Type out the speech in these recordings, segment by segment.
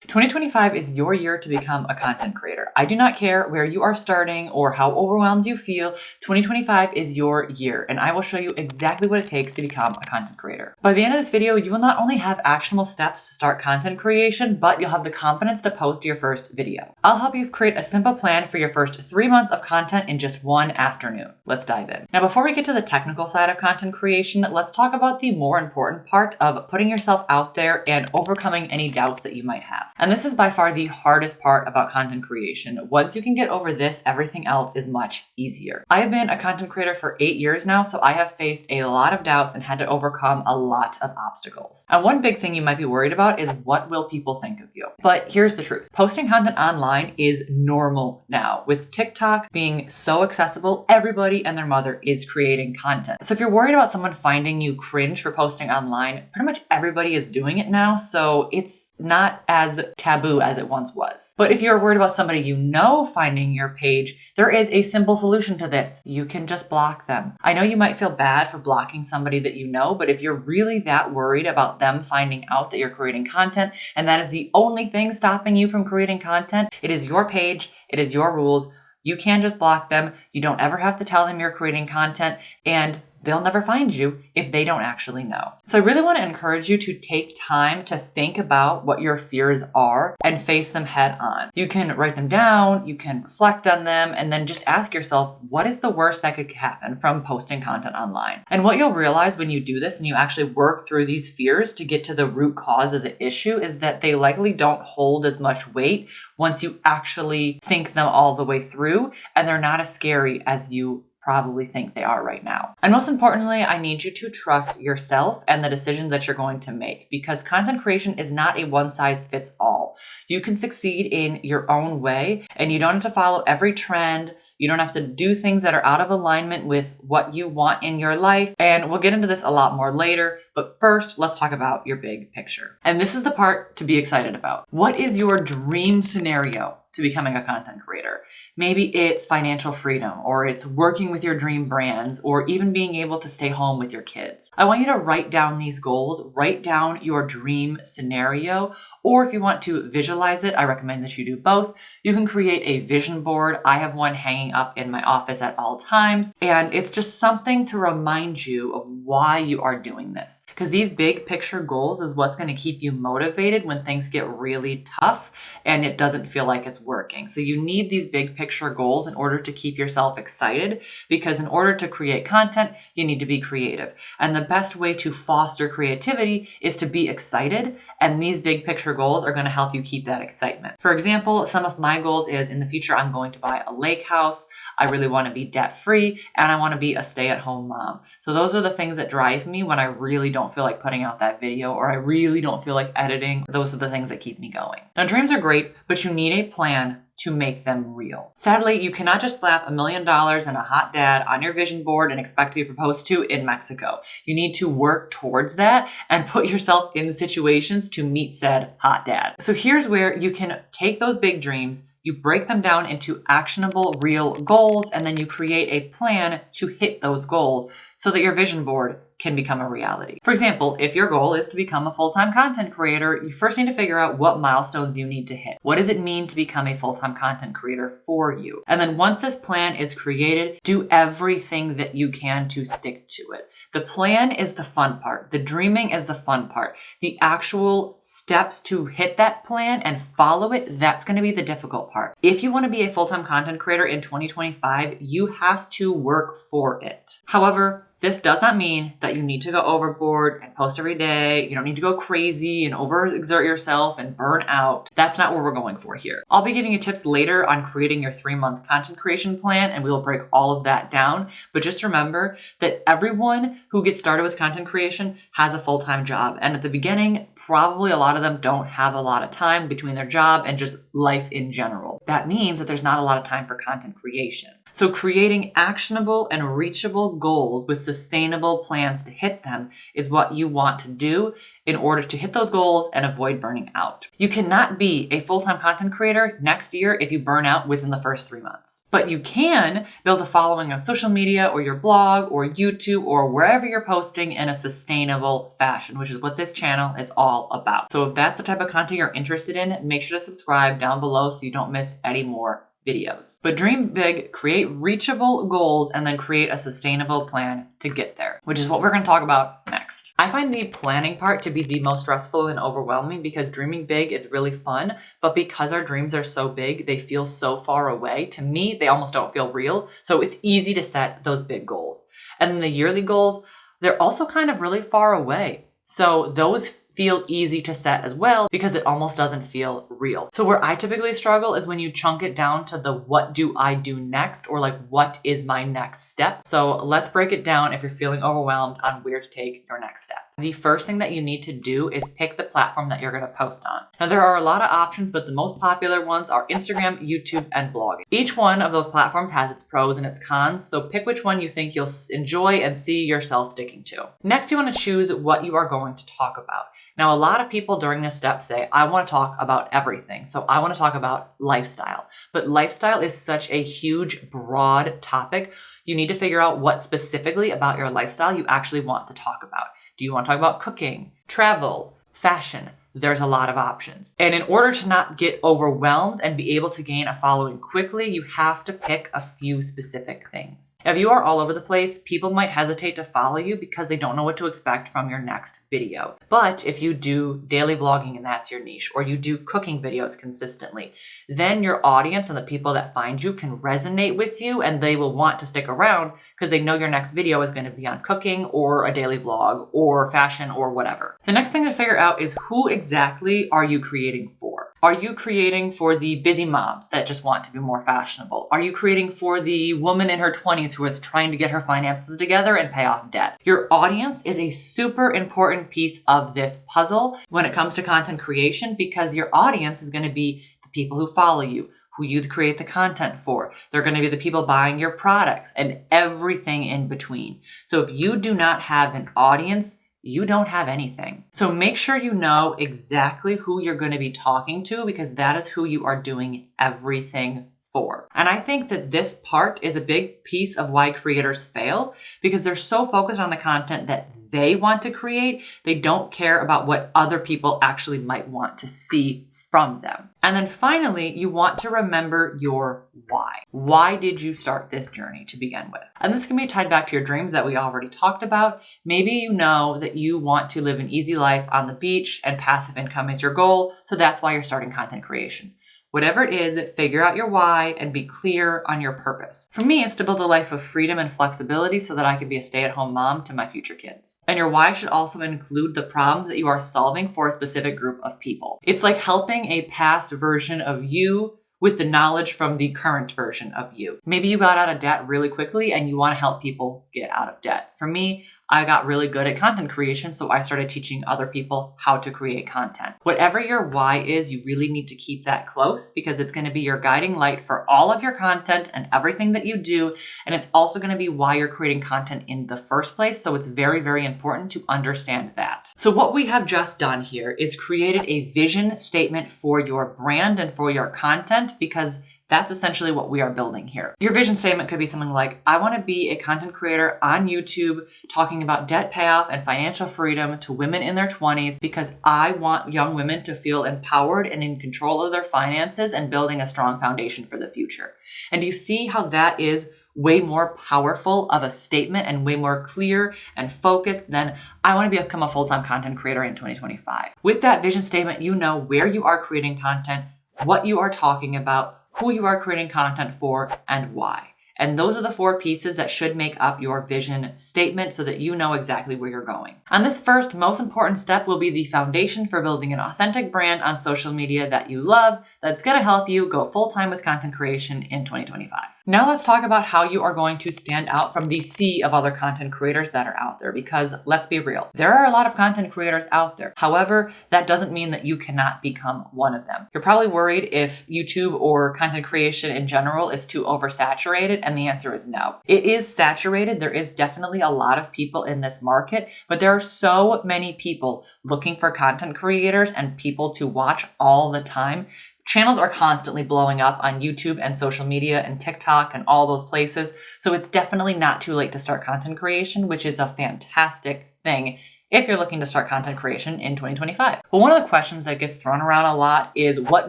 2025 is your year to become a content creator. I do not care where you are starting or how overwhelmed you feel. 2025 is your year, and I will show you exactly what it takes to become a content creator. By the end of this video, you will not only have actionable steps to start content creation, but you'll have the confidence to post your first video. I'll help you create a simple plan for your first 3 months of content in just one afternoon. Let's dive in. Now, before we get to the technical side of content creation, let's talk about the more important part of putting yourself out there and overcoming any doubts that you might have. And this is by far the hardest part about content creation. Once you can get over this, everything else is much easier. I have been a content creator for 8 years now, so I have faced a lot of doubts and had to overcome a lot of obstacles. And one big thing you might be worried about is what will people think of you? But here's the truth. Posting content online is normal now. With TikTok being so accessible, everybody and their mother is creating content. So if you're worried about someone finding you cringe for posting online, pretty much everybody is doing it now, so it's not as taboo as it once was. But if you're worried about somebody you know finding your page, there is a simple solution to this. You can just block them. I know you might feel bad for blocking somebody that you know, but if you're really that worried about them finding out that you're creating content, and that is the only thing stopping you from creating content, it is your page, it is your rules. You can just block them. You don't ever have to tell them you're creating content, and they'll never find you if they don't actually know. So I really want to encourage you to take time to think about what your fears are and face them head on. You can write them down, you can reflect on them, and then just ask yourself, what is the worst that could happen from posting content online? And what you'll realize when you do this and you actually work through these fears to get to the root cause of the issue is that they likely don't hold as much weight once you actually think them all the way through, and they're not as scary as you probably think they are right now. And most importantly, I need you to trust yourself and the decisions that you're going to make, because content creation is not a one size fits all. You can succeed in your own way, and you don't have to follow every trend. You don't have to do things that are out of alignment with what you want in your life. And we'll get into this a lot more later, but first, let's talk about your big picture. And this is the part to be excited about. What is your dream scenario to becoming a content creator? Maybe it's financial freedom, or it's working with your dream brands, or even being able to stay home with your kids. I want you to write down these goals, write down your dream scenario, or if you want to visualize it, I recommend that you do both. You can create a vision board. I have one hanging up in my office at all times, and it's just something to remind you of why you are doing this. Because these big picture goals is what's going to keep you motivated when things get really tough and it doesn't feel like it's working. So you need these big picture goals in order to keep yourself excited, because in order to create content, you need to be creative. And the best way to foster creativity is to be excited, and these big picture goals are going to help you keep that excitement. For example, some of my goals is in the future, I'm going to buy a lake house. I really want to be debt free, and I want to be a stay-at-home mom. So those are the things that drive me when I really don't feel like putting out that video, or I really don't feel like editing. Those are the things that keep me going. Now, dreams are great, but you need a plan to make them real. Sadly, you cannot just slap $1 million and a hot dad on your vision board and expect to be proposed to in Mexico. You need to work towards that and put yourself in situations to meet said hot dad. So here's where you can take those big dreams, you break them down into actionable, real goals, and then you create a plan to hit those goals so that your vision board can become a reality. For example, if your goal is to become a full-time content creator, you first need to figure out what milestones you need to hit. What does it mean to become a full-time content creator for you? And then once this plan is created, do everything that you can to stick to it. The plan is the fun part. The dreaming is the fun part. The actual steps to hit that plan and follow it, that's going to be the difficult part. If you want to be a full-time content creator in 2025, you have to work for it. However, this does not mean that you need to go overboard and post every day. You don't need to go crazy and overexert yourself and burn out. That's not what we're going for here. I'll be giving you tips later on creating your 3-month content creation plan, and we will break all of that down. But just remember that everyone who gets started with content creation has a full-time job. And at the beginning, probably a lot of them don't have a lot of time between their job and just life in general. That means that there's not a lot of time for content creation. So creating actionable and reachable goals with sustainable plans to hit them is what you want to do in order to hit those goals and avoid burning out. You cannot be a full-time content creator next year if you burn out within the first 3 months. But you can build a following on social media or your blog or YouTube or wherever you're posting in a sustainable fashion, which is what this channel is all about. So if that's the type of content you're interested in, make sure to subscribe down below so you don't miss any more videos. But dream big, create reachable goals, and then create a sustainable plan to get there, which is what we're going to talk about next. I find the planning part to be the most stressful and overwhelming because dreaming big is really fun, but because our dreams are so big, they feel so far away. To me, they almost don't feel real. So it's easy to set those big goals. And then the yearly goals, they're also kind of really far away. So those feel easy to set as well because it almost doesn't feel real. So where I typically struggle is when you chunk it down to the what do I do next, or like what is my next step. So let's break it down if you're feeling overwhelmed on where to take your next step. The first thing that you need to do is pick the platform that you're going to post on. Now there are a lot of options, but the most popular ones are Instagram, YouTube, and blogging. Each one of those platforms has its pros and its cons, so pick which one you think you'll enjoy and see yourself sticking to. Next, you want to choose what you are going to talk about. Now, a lot of people during this step say, I want to talk about everything. So I want to talk about lifestyle. But lifestyle is such a huge, broad topic. You need to figure out what specifically about your lifestyle you actually want to talk about. Do you want to talk about cooking, travel, fashion? There's a lot of options. And in order to not get overwhelmed and be able to gain a following quickly, you have to pick a few specific things. If you are all over the place, people might hesitate to follow you because they don't know what to expect from your next video. But if you do daily vlogging and that's your niche, or you do cooking videos consistently, then your audience and the people that find you can resonate with you and they will want to stick around because they know your next video is going to be on cooking or a daily vlog or fashion or whatever. The next thing to figure out is who exactly are you creating for? Are you creating for the busy moms that just want to be more fashionable? Are you creating for the woman in her 20s who is trying to get her finances together and pay off debt? Your audience is a super important piece of this puzzle when it comes to content creation because your audience is going to be the people who follow you, who you create the content for. They're going to be the people buying your products and everything in between. So if you do not have an audience, you don't have anything. So make sure you know exactly who you're going to be talking to because that is who you are doing everything for. And I think that this part is a big piece of why creators fail because they're so focused on the content that they want to create, they don't care about what other people actually might want to see from them. And then finally, you want to remember your why. Why did you start this journey to begin with? And this can be tied back to your dreams that we already talked about. Maybe you know that you want to live an easy life on the beach and passive income is your goal, so that's why you're starting content creation. Whatever it is, figure out your why and be clear on your purpose. For me, it's to build a life of freedom and flexibility so that I can be a stay-at-home mom to my future kids. And your why should also include the problems that you are solving for a specific group of people. It's like helping a past version of you with the knowledge from the current version of you. Maybe you got out of debt really quickly and you want to help people get out of debt. For me, I got really good at content creation, so I started teaching other people how to create content. Whatever your why is, you really need to keep that close because it's going to be your guiding light for all of your content and everything that you do. And it's also going to be why you're creating content in the first place. So it's very, very important to understand that. So what we have just done here is created a vision statement for your brand and for your content because that's essentially what we are building here. Your vision statement could be something like, I want to be a content creator on YouTube talking about debt payoff and financial freedom to women in their 20s because I want young women to feel empowered and in control of their finances and building a strong foundation for the future. And do you see how that is way more powerful of a statement and way more clear and focused than I want to become a full-time content creator in 2025. With that vision statement, you know where you are creating content, what you are talking about, who you are creating content for, and why. And those are the 4 pieces that should make up your vision statement so that you know exactly where you're going. And this first, most important step will be the foundation for building an authentic brand on social media that you love, that's going to help you go full-time with content creation in 2025. Now let's talk about how you are going to stand out from the sea of other content creators that are out there, because let's be real, there are a lot of content creators out there. However, that doesn't mean that you cannot become one of them. You're probably worried if YouTube or content creation in general is too oversaturated, And the answer is no. It is saturated. There is definitely a lot of people in this market, but there are so many people looking for content creators and people to watch all the time. Channels are constantly blowing up on YouTube and social media and TikTok and all those places. So it's definitely not too late to start content creation, which is a fantastic thing if you're looking to start content creation in 2025. But one of the questions that gets thrown around a lot is what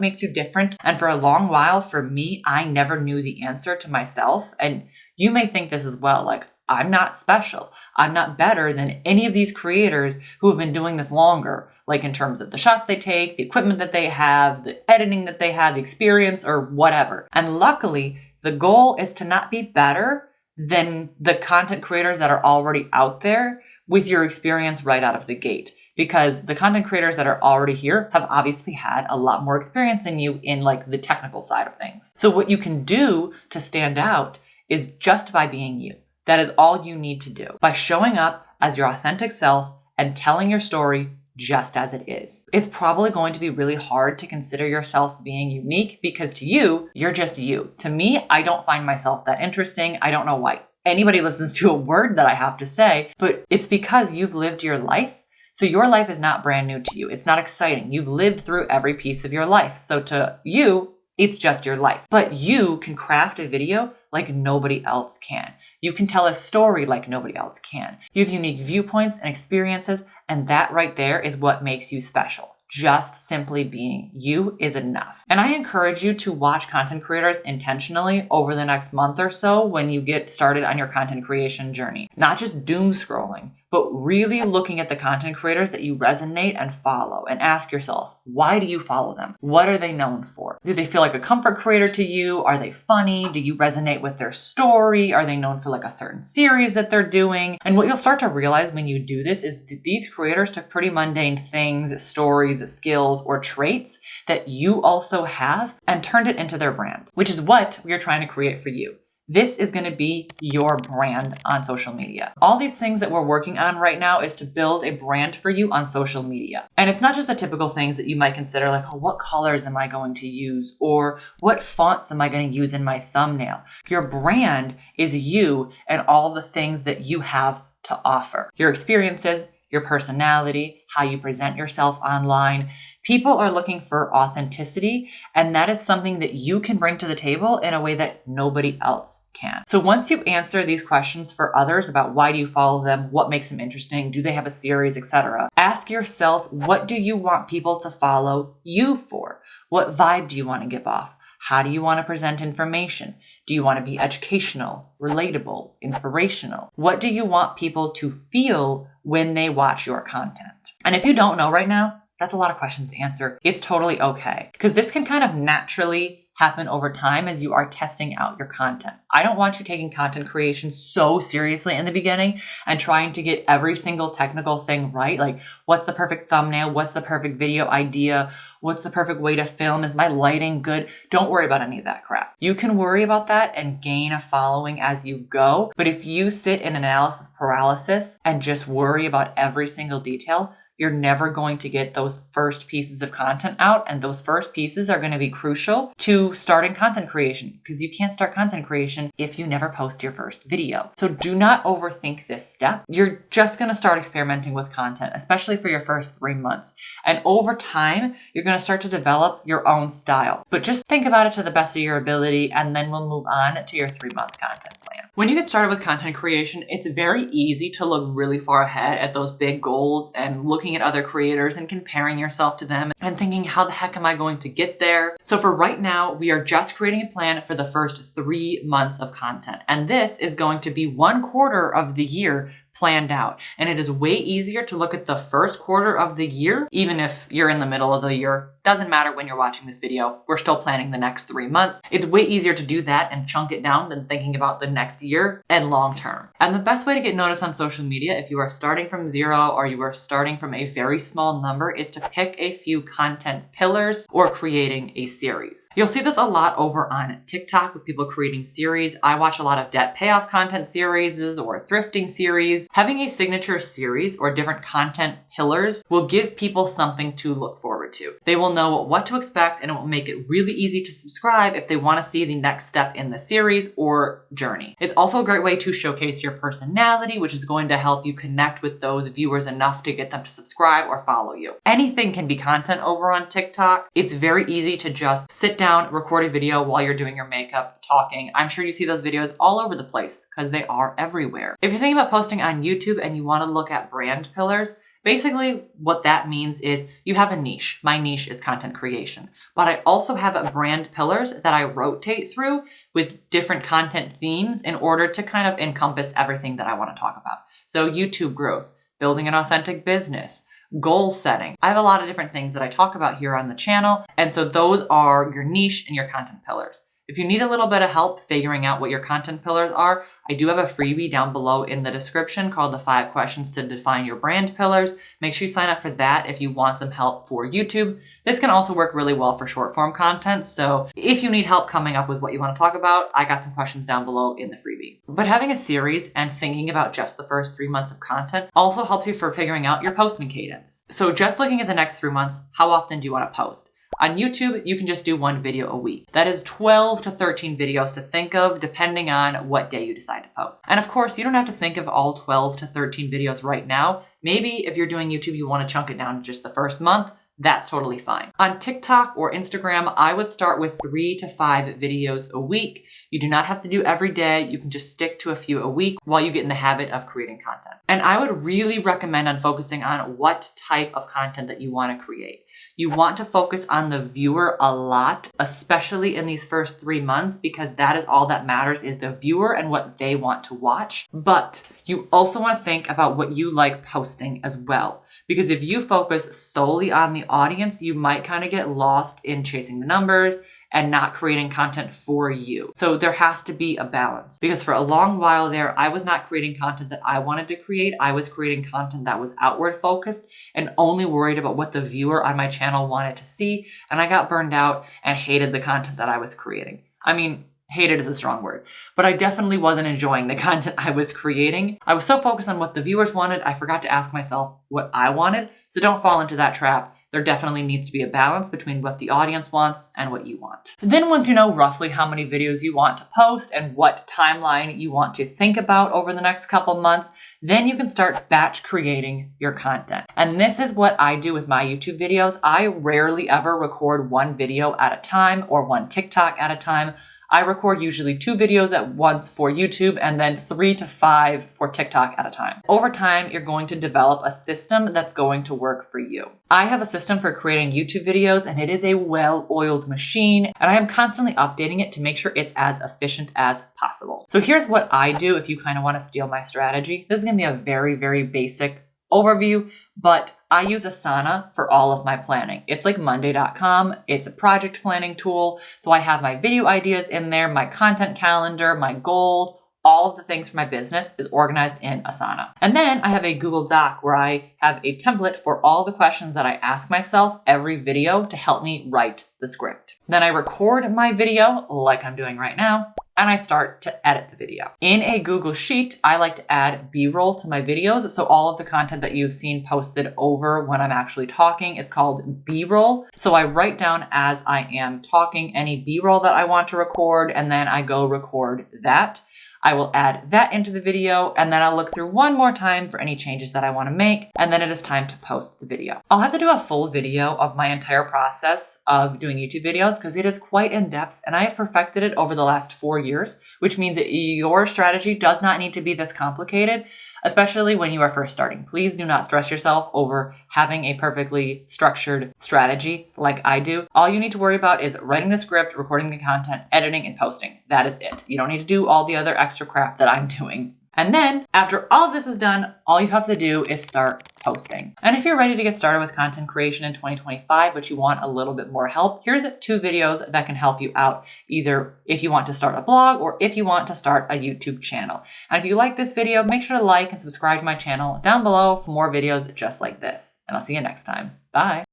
makes you different? And for a long while, for me, I never knew the answer to myself. And you may think this as well, like, I'm not special. I'm not better than any of these creators who have been doing this longer, like in terms of the shots they take, the equipment that they have, the editing that they have, the experience, or whatever. And luckily, the goal is to not be better than the content creators that are already out there with your experience right out of the gate. Because the content creators that are already here have obviously had a lot more experience than you in like the technical side of things. So what you can do to stand out is just by being you. That is all you need to do. By showing up as your authentic self and telling your story just as it is. It's probably going to be really hard to consider yourself being unique because to you, you're just you. To me, I don't find myself that interesting. I don't know why anybody listens to a word that I have to say, but it's because you've lived your life. So your life is not brand new to you. It's not exciting. You've lived through every piece of your life. So to you, it's just your life. But you can craft a video like nobody else can. You can tell a story like nobody else can. You have unique viewpoints and experiences, and that right there is what makes you special. Just simply being you is enough. And I encourage you to watch content creators intentionally over the next month or so when you get started on your content creation journey. Not just doom scrolling, but really looking at the content creators that you resonate and follow and ask yourself, why do you follow them? What are they known for? Do they feel like a comfort creator to you? Are they funny? Do you resonate with their story? Are they known for like a certain series that they're doing? And what you'll start to realize when you do this is that these creators took pretty mundane things, stories, skills, or traits that you also have and turned it into their brand, which is what we are trying to create for you. This is going to be your brand on social media. All these things that we're working on right now is to build a brand for you on social media. And it's not just the typical things that you might consider like, oh, what colors am I going to use? Or what fonts am I going to use in my thumbnail? Your brand is you and all the things that you have to offer. Your experiences, your personality, how you present yourself online. People are looking for authenticity, and that is something that you can bring to the table in a way that nobody else can. So once you answer these questions for others about why do you follow them, what makes them interesting, do they have a series, etc., ask yourself, what do you want people to follow you for? What vibe do you want to give off? How do you want to present information? Do you want to be educational, relatable, inspirational? What do you want people to feel when they watch your content? And if you don't know right now, that's a lot of questions to answer. It's totally okay, because this can kind of naturally happen over time as you are testing out your content. I don't want you taking content creation so seriously in the beginning and trying to get every single technical thing right. Like, what's the perfect thumbnail? What's the perfect video idea? What's the perfect way to film? Is my lighting good? Don't worry about any of that crap. You can worry about that and gain a following as you go. But if you sit in analysis paralysis and just worry about every single detail, you're never going to get those first pieces of content out. And those first pieces are going to be crucial to starting content creation, because you can't start content creation if you never post your first video. So do not overthink this step. You're just going to start experimenting with content, especially for your first 3 months. And over time, you're going to start to develop your own style. But just think about it to the best of your ability, and then we'll move on to your 3-month content plan. When you get started with content creation, it's very easy to look really far ahead at those big goals and looking at other creators and comparing yourself to them and thinking, how the heck am I going to get there? So for right now, we are just creating a plan for the first 3 months of content. And this is going to be 1/4 of the year planned out. And it is way easier to look at the first quarter of the year, even if you're in the middle of the year. Doesn't matter when you're watching this video, we're still planning the next 3 months. It's way easier to do that and chunk it down than thinking about the next year and long term. And the best way to get noticed on social media, if you are starting from zero or you are starting from a very small number, is to pick a few content pillars or creating a series. You'll see this a lot over on TikTok with people creating series. I watch a lot of debt payoff content series or thrifting series. Having a signature series or different content pillars will give people something to look forward to. They will know what to expect, and it will make it really easy to subscribe if they want to see the next step in the series or journey. It's also a great way to showcase your personality, which is going to help you connect with those viewers enough to get them to subscribe or follow you. Anything can be content over on TikTok. It's very easy to just sit down, record a video while you're doing your makeup, talking. I'm sure you see those videos all over the place because they are everywhere. If you're thinking about posting on YouTube and you want to look at brand pillars, basically what that means is you have a niche. My niche is content creation, but I also have brand pillars that I rotate through with different content themes in order to kind of encompass everything that I want to talk about. So YouTube growth, building an authentic business, goal setting. I have a lot of different things that I talk about here on the channel. And so those are your niche and your content pillars. If you need a little bit of help figuring out what your content pillars are, I do have a freebie down below in the description called the 5 questions to define your brand pillars. Make sure you sign up for that if you want some help for YouTube. This can also work really well for short form content. So if you need help coming up with what you want to talk about, I got some questions down below in the freebie. But having a series and thinking about just the first 3 months of content also helps you for figuring out your posting cadence. So just looking at the next 3 months, how often do you want to post? On YouTube, you can just do 1 video a week. That is 12 to 13 videos to think of, depending on what day you decide to post. And of course, you don't have to think of all 12 to 13 videos right now. Maybe if you're doing YouTube, you want to chunk it down to just the first month. That's totally fine. On TikTok or Instagram, I would start with 3 to 5 videos a week. You do not have to do every day. You can just stick to a few a week while you get in the habit of creating content. And I would really recommend on focusing on what type of content that you want to create. You want to focus on the viewer a lot, especially in these first 3 months, because that is all that matters, is the viewer and what they want to watch. But you also want to think about what you like posting as well. Because if you focus solely on the audience, you might kind of get lost in chasing the numbers and not creating content for you. So there has to be a balance, because for a long while there, I was not creating content that I wanted to create. I was creating content that was outward focused and only worried about what the viewer on my channel wanted to see. And I got burned out and hated the content that I was creating. I mean, hated is a strong word, but I definitely wasn't enjoying the content I was creating. I was so focused on what the viewers wanted, I forgot to ask myself what I wanted. So don't fall into that trap. There definitely needs to be a balance between what the audience wants and what you want. Then once you know roughly how many videos you want to post and what timeline you want to think about over the next couple months, then you can start batch creating your content. And this is what I do with my YouTube videos. I rarely ever record 1 video at a time or 1 TikTok at a time. I record usually 2 videos at once for YouTube and then 3 to 5 for TikTok at a time. Over time, you're going to develop a system that's going to work for you. I have a system for creating YouTube videos, and it is a well-oiled machine, and I am constantly updating it to make sure it's as efficient as possible. So here's what I do if you kind of want to steal my strategy. This is going to be a very, very basic overview, but I use Asana for all of my planning. It's like Monday.com. It's a project planning tool. So I have my video ideas in there, my content calendar, my goals, all of the things for my business is organized in Asana. And then I have a Google Doc where I have a template for all the questions that I ask myself every video to help me write the script. Then I record my video like I'm doing right now, and I start to edit the video. In a Google Sheet, I like to add B-roll to my videos. So all of the content that you've seen posted over when I'm actually talking is called B-roll. So I write down as I am talking any B-roll that I want to record, and then I go record that. I will add that into the video, and then I'll look through one more time for any changes that I want to make, and then it is time to post the video. I'll have to do a full video of my entire process of doing YouTube videos because it is quite in depth, and I have perfected it over the last 4 years, which means that your strategy does not need to be this complicated, especially when you are first starting. Please do not stress yourself over having a perfectly structured strategy like I do. All you need to worry about is writing the script, recording the content, editing, and posting. That is it. You don't need to do all the other extra crap that I'm doing. And then after all of this is done, all you have to do is start posting. And if you're ready to get started with content creation in 2025, but you want a little bit more help, here's 2 videos that can help you out, either if you want to start a blog or if you want to start a YouTube channel. And if you like this video, make sure to like and subscribe to my channel down below for more videos just like this. And I'll see you next time. Bye.